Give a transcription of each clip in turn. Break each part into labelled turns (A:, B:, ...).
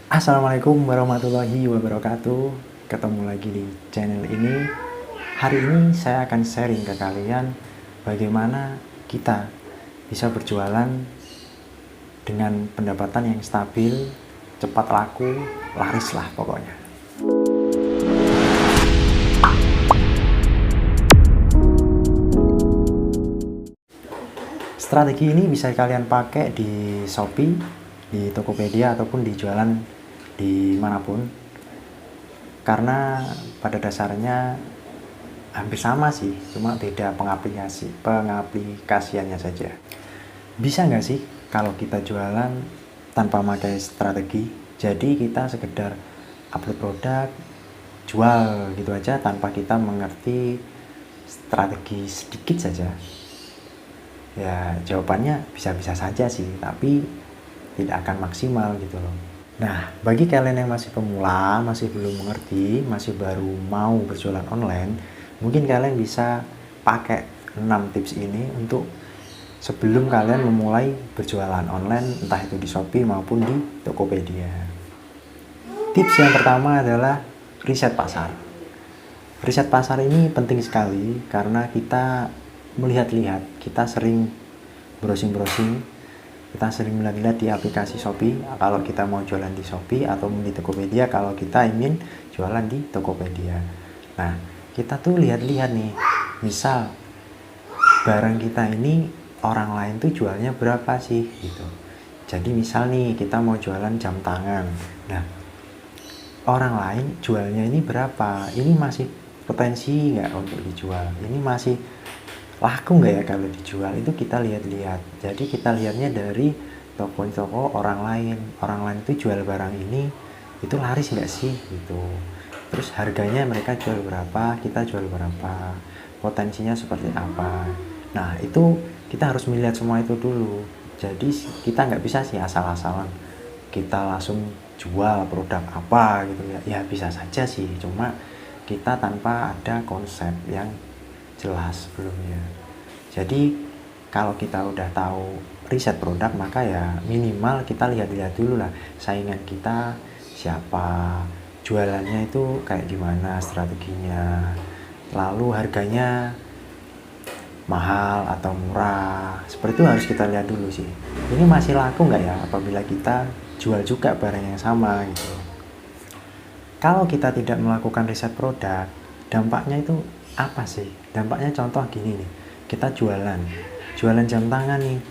A: Assalamualaikum warahmatullahi wabarakatuh. Ketemu lagi di channel ini. Hari ini saya akan sharing ke kalian bagaimana kita bisa berjualan dengan pendapatan yang stabil, cepat laku, laris lah pokoknya. Strategi ini bisa kalian pakai di Shopee, di Tokopedia, ataupun di jualan dimanapun, karena pada dasarnya hampir sama sih, cuma beda pengaplikasiannya saja. Bisa nggak sih kalau kita jualan tanpa pakai strategi? Jadi kita sekedar upload produk, jual gitu aja tanpa kita mengerti strategi sedikit saja. Ya jawabannya bisa-bisa saja sih, tapi tidak akan maksimal gitu loh. Nah, bagi kalian yang masih pemula, masih belum mengerti, masih baru mau berjualan online, mungkin kalian bisa pakai 6 tips ini untuk sebelum kalian memulai berjualan online, entah itu di Shopee maupun di Tokopedia. Tips yang pertama adalah riset pasar. Riset pasar ini penting sekali karena kita melihat-lihat, kita sering browsing-browsing, kita sering melihat di aplikasi Shopee kalau kita mau jualan di Shopee, atau di Tokopedia kalau kita ingin jualan di Tokopedia. Nah, kita tuh lihat-lihat nih, misal barang kita ini orang lain tuh jualnya berapa sih gitu. Jadi misal nih kita mau jualan jam tangan, nah orang lain jualnya ini berapa, ini masih potensi nggak untuk dijual, ini masih laku nggak ya kalau dijual, itu kita lihat-lihat. Jadi kita lihatnya dari toko-toko orang lain itu jual barang ini itu laris nggak sih gitu, terus harganya mereka jual berapa, kita jual berapa, potensinya seperti apa. Nah itu kita harus melihat semua itu dulu. Jadi kita nggak bisa sih asal-asalan kita langsung jual produk apa gitu ya. Ya bisa saja sih, cuma kita tanpa ada konsep yang jelas sebelumnya. Jadi kalau kita udah tahu riset produk, maka ya minimal kita lihat-lihat dulu lah saingan kita siapa, jualannya itu kayak gimana strateginya, lalu harganya mahal atau murah. Seperti itu harus kita lihat dulu sih, ini masih laku nggak ya apabila kita jual juga barang yang sama gitu. Kalau kita tidak melakukan riset produk, dampaknya itu apa sih? Dampaknya contoh gini nih, kita jualan jam tangan nih,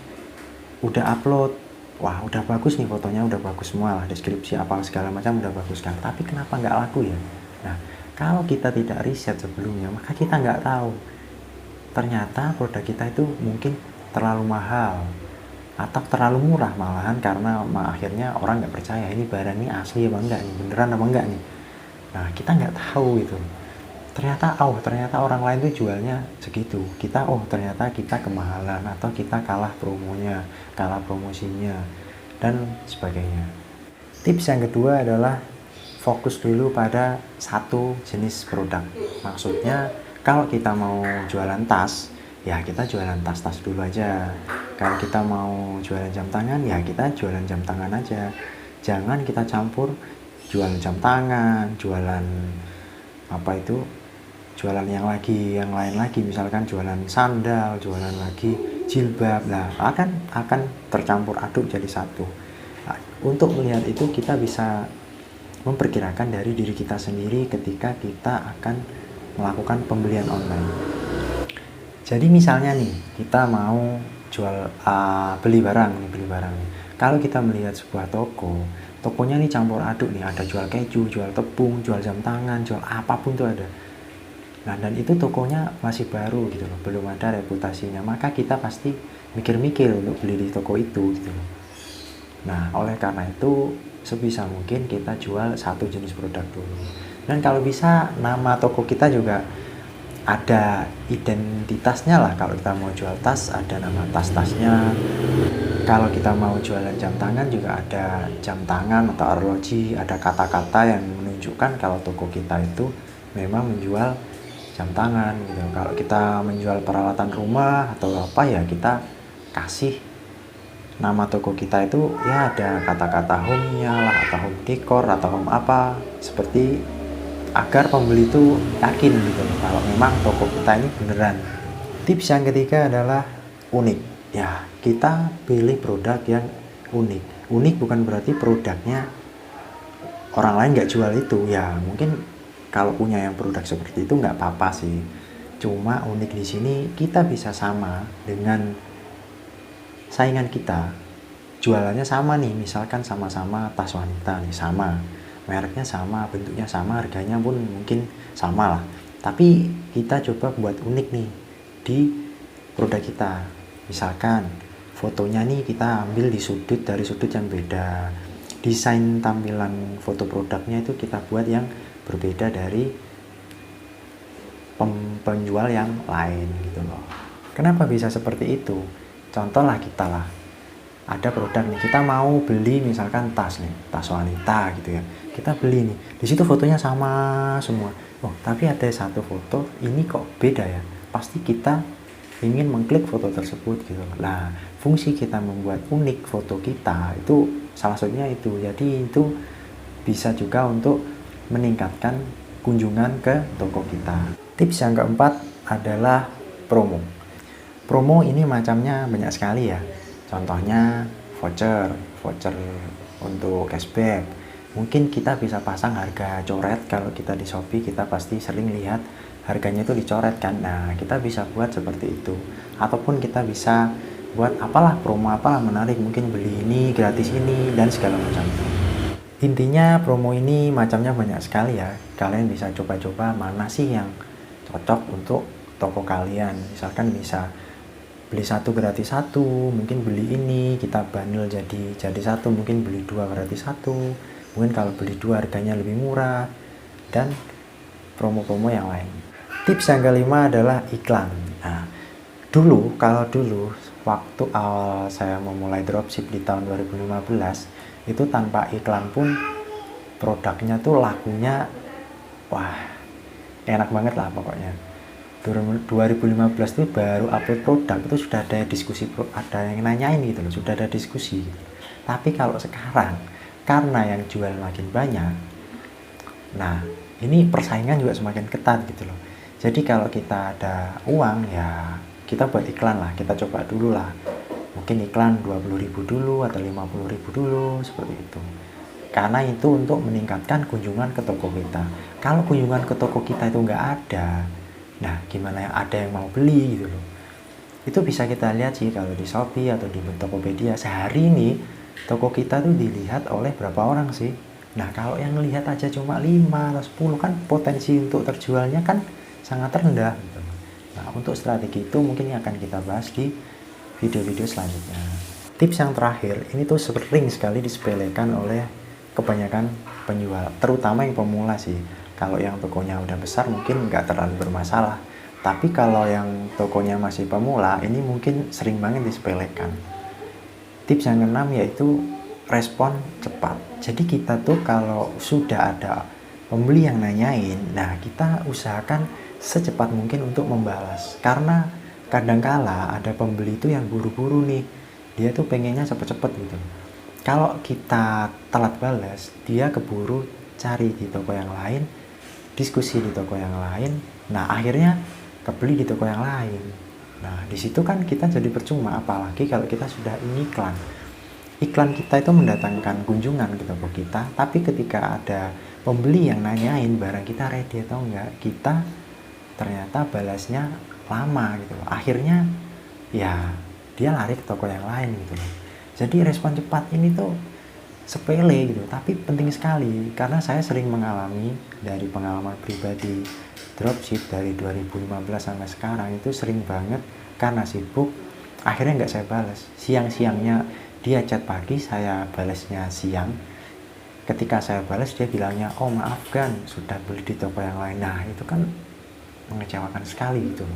A: udah upload, wah udah bagus nih fotonya, udah bagus semua lah, deskripsi apa segala macam udah bagus kan, tapi kenapa nggak laku ya? Nah, kalau kita tidak riset sebelumnya, maka kita nggak tahu ternyata produk kita itu mungkin terlalu mahal atau terlalu murah malahan, karena akhirnya orang nggak percaya ini barang ini asli apa enggak nih, beneran apa enggak nih. Nah kita nggak tahu itu, ternyata orang lain tuh jualnya segitu, kita ternyata kita kemahalan, atau kita kalah promonya, kalah promosinya, dan sebagainya. Tips yang kedua adalah fokus dulu pada satu jenis produk. Maksudnya kalau kita mau jualan tas, ya kita jualan tas-tas dulu aja. Kalau kita mau jualan jam tangan, ya kita jualan jam tangan aja. Jangan kita campur jualan jam tangan, jualan apa itu, jualan yang lain lagi, misalkan jualan sandal, jualan lagi jilbab, lah akan tercampur aduk jadi satu. Nah, untuk melihat itu kita bisa memperkirakan dari diri kita sendiri ketika kita akan melakukan pembelian online. Jadi misalnya nih kita mau beli barang. Kalau kita melihat sebuah tokonya nih campur aduk nih, ada jual keju, jual tepung, jual jam tangan, jual apapun tuh ada. Nah, dan itu tokonya masih baru gitu loh, belum ada reputasinya, maka kita pasti mikir-mikir untuk beli di toko itu gitu loh. Nah, oleh karena itu sebisa mungkin kita jual satu jenis produk dulu. Dan kalau bisa nama toko kita juga ada identitasnya lah. Kalau kita mau jual tas, ada nama tas-tasnya. Kalau kita mau jualan jam tangan juga ada jam tangan atau arloji, ada kata-kata yang menunjukkan kalau toko kita itu memang menjual jam tangan gitu. Kalau kita menjual peralatan rumah atau apa, ya kita kasih nama toko kita itu ya ada kata-kata home-nya lah, atau home decor, atau home apa, seperti agar pembeli itu yakin gitu loh kalau memang toko kita ini beneran. Tips yang ketiga adalah unik. Ya, kita pilih produk yang unik. Unik bukan berarti produknya orang lain nggak jual itu. Ya, mungkin kalau punya yang produk seperti itu nggak apa-apa sih. Cuma unik di sini kita bisa sama dengan saingan kita. Jualannya sama nih, misalkan sama-sama tas wanita nih, sama. Mereknya sama, bentuknya sama, harganya pun mungkin sama lah. Tapi kita coba buat unik nih di produk kita. Misalkan fotonya nih kita ambil dari sudut yang beda. Desain tampilan foto produknya itu kita buat yang berbeda dari penjual yang lain gitu loh. Kenapa bisa seperti itu? Contoh lah kita lah, ada produk nih, kita mau beli misalkan tas nih, tas wanita gitu ya. Kita beli nih, di situ fotonya sama semua. Oh, tapi ada satu foto ini kok beda ya. Pasti kita ingin mengklik foto tersebut gitu. Nah, fungsi kita membuat unik foto kita itu salah satunya itu. Jadi itu bisa juga untuk meningkatkan kunjungan ke toko kita. Tips yang keempat adalah promo. Promo ini macamnya banyak sekali ya. Contohnya voucher untuk cashback. Mungkin kita bisa pasang harga coret. Kalau kita di Shopee kita pasti sering lihat harganya itu dicoret kan. Nah, kita bisa buat seperti itu. Ataupun kita bisa buat apalah promo apalah menarik, mungkin beli ini gratis ini dan segala macam. Intinya promo ini macamnya banyak sekali ya. Kalian bisa coba-coba mana sih yang cocok untuk toko kalian. Misalkan bisa beli satu gratis satu, mungkin beli ini kita bundle jadi satu, mungkin beli dua gratis satu, mungkin kalau beli dua harganya lebih murah, dan promo-promo yang lain. Tips yang kelima adalah iklan. Nah, kalau dulu waktu awal saya memulai dropship di tahun 2015 itu tanpa iklan pun produknya tuh lakunya wah enak banget lah pokoknya. 2015 itu baru upload produk itu sudah ada diskusi, ada yang nanyain gitu loh, sudah ada diskusi. Tapi kalau sekarang karena yang jual makin banyak, nah ini persaingan juga semakin ketat gitu loh. Jadi kalau kita ada uang ya kita buat iklan lah, kita coba dulu lah. Mungkin iklan 20.000 dulu atau 50.000 dulu seperti itu. Karena itu untuk meningkatkan kunjungan ke toko kita. Kalau kunjungan ke toko kita itu nggak ada, nah gimana yang ada yang mau beli gitu loh. Itu bisa kita lihat sih kalau di Shopee atau di Tokopedia. Sehari ini toko kita tuh dilihat oleh berapa orang sih. Nah kalau yang lihat aja cuma 5 atau 10 kan potensi untuk terjualnya kan sangat rendah gitu. Nah untuk strategi itu mungkin akan kita bahas di video-video selanjutnya. Tips yang terakhir ini tuh sering sekali disepelekan oleh kebanyakan penjual, terutama yang pemula sih. Kalau yang tokonya udah besar mungkin nggak terlalu bermasalah, tapi kalau yang tokonya masih pemula ini mungkin sering banget disepelekan. Tips yang keenam yaitu respon cepat. Jadi kita tuh kalau sudah ada pembeli yang nanyain, nah kita usahakan secepat mungkin untuk membalas. Karena kadangkala ada pembeli itu yang buru-buru nih, dia tuh pengennya cepet-cepet gitu. Kalau kita telat balas, dia keburu cari di toko yang lain, diskusi di toko yang lain, nah akhirnya kebeli di toko yang lain. Nah di situ kan kita jadi percuma, apalagi kalau kita sudah iklan. Iklan kita itu mendatangkan kunjungan ke toko kita, tapi ketika ada pembeli yang nanyain barang kita ready atau enggak, kita ternyata balasnya lama gitu loh. Akhirnya ya dia lari ke toko yang lain gitu loh. Jadi respon cepat ini tuh sepele gitu, tapi penting sekali karena saya sering mengalami dari pengalaman pribadi dropship dari 2015 sampai sekarang itu sering banget karena sibuk akhirnya nggak saya balas. Siang-siangnya dia chat pagi, saya balasnya siang. Ketika saya balas dia bilangnya oh maaf kan sudah beli di toko yang lain. Nah itu kan mengecewakan sekali gitu.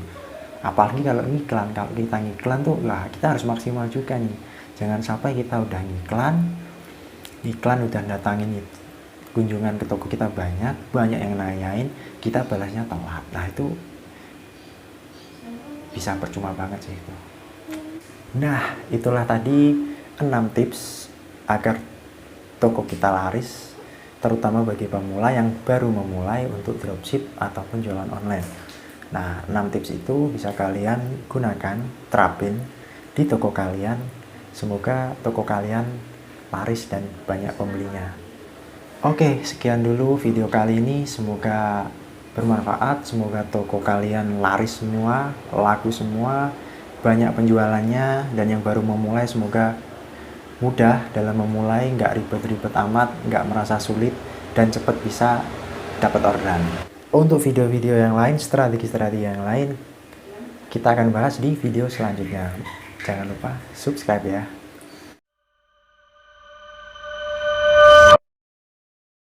A: Apalagi kalau iklan, kalau kita ngiklan tuh lah kita harus maksimal juga nih. Jangan sampai kita udah iklan udah datangin kunjungan ke toko kita banyak yang nanyain, kita balasnya telat. Nah itu bisa percuma banget sih itu. Nah itulah tadi 6 tips agar toko kita laris, terutama bagi pemula yang baru memulai untuk dropship ataupun jualan online. Nah, 6 tips itu bisa kalian gunakan, terapin di toko kalian. Semoga toko kalian laris dan banyak pembelinya. Oke, sekian dulu video kali ini. Semoga bermanfaat. Semoga toko kalian laris semua, laku semua, banyak penjualannya. Dan yang baru memulai semoga mudah dalam memulai, nggak ribet-ribet amat, nggak merasa sulit, dan cepat bisa dapat orderan. Untuk video-video yang lain, strategi-strategi yang lain, kita akan bahas di video selanjutnya. Jangan lupa subscribe ya.